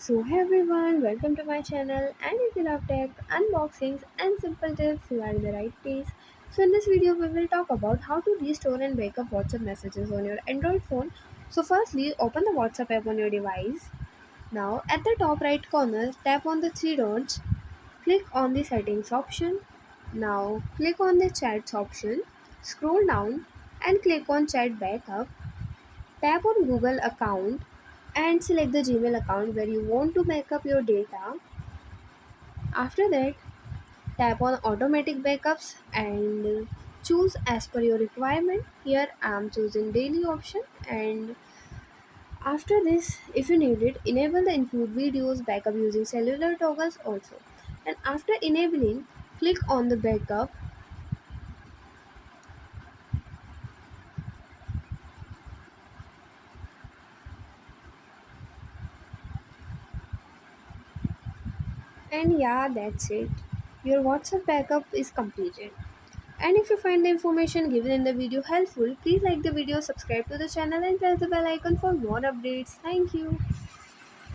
Hey everyone, welcome to my channel. And if you love tech, unboxings, and simple tips, you are in the right place. So, in this video, we will talk about how to restore and backup WhatsApp messages on your Android phone. So, firstly, open the WhatsApp app on your device. Now, at the top right corner, tap on the three dots, click on the settings option. Now, click on the chats option, scroll down, and click on chat backup. Tap on Google account and select the Gmail account where you want to backup your data. After that, tap on automatic backups and choose as per your requirement. Here I am choosing daily option, and after this, if you need it, enable the include videos backup using cellular toggles also. And after enabling, click on the backup. And yeah, that's it. Your WhatsApp backup is completed. And if you find the information given in the video helpful, please like the video, subscribe to the channel and press the bell icon for more updates. Thank you.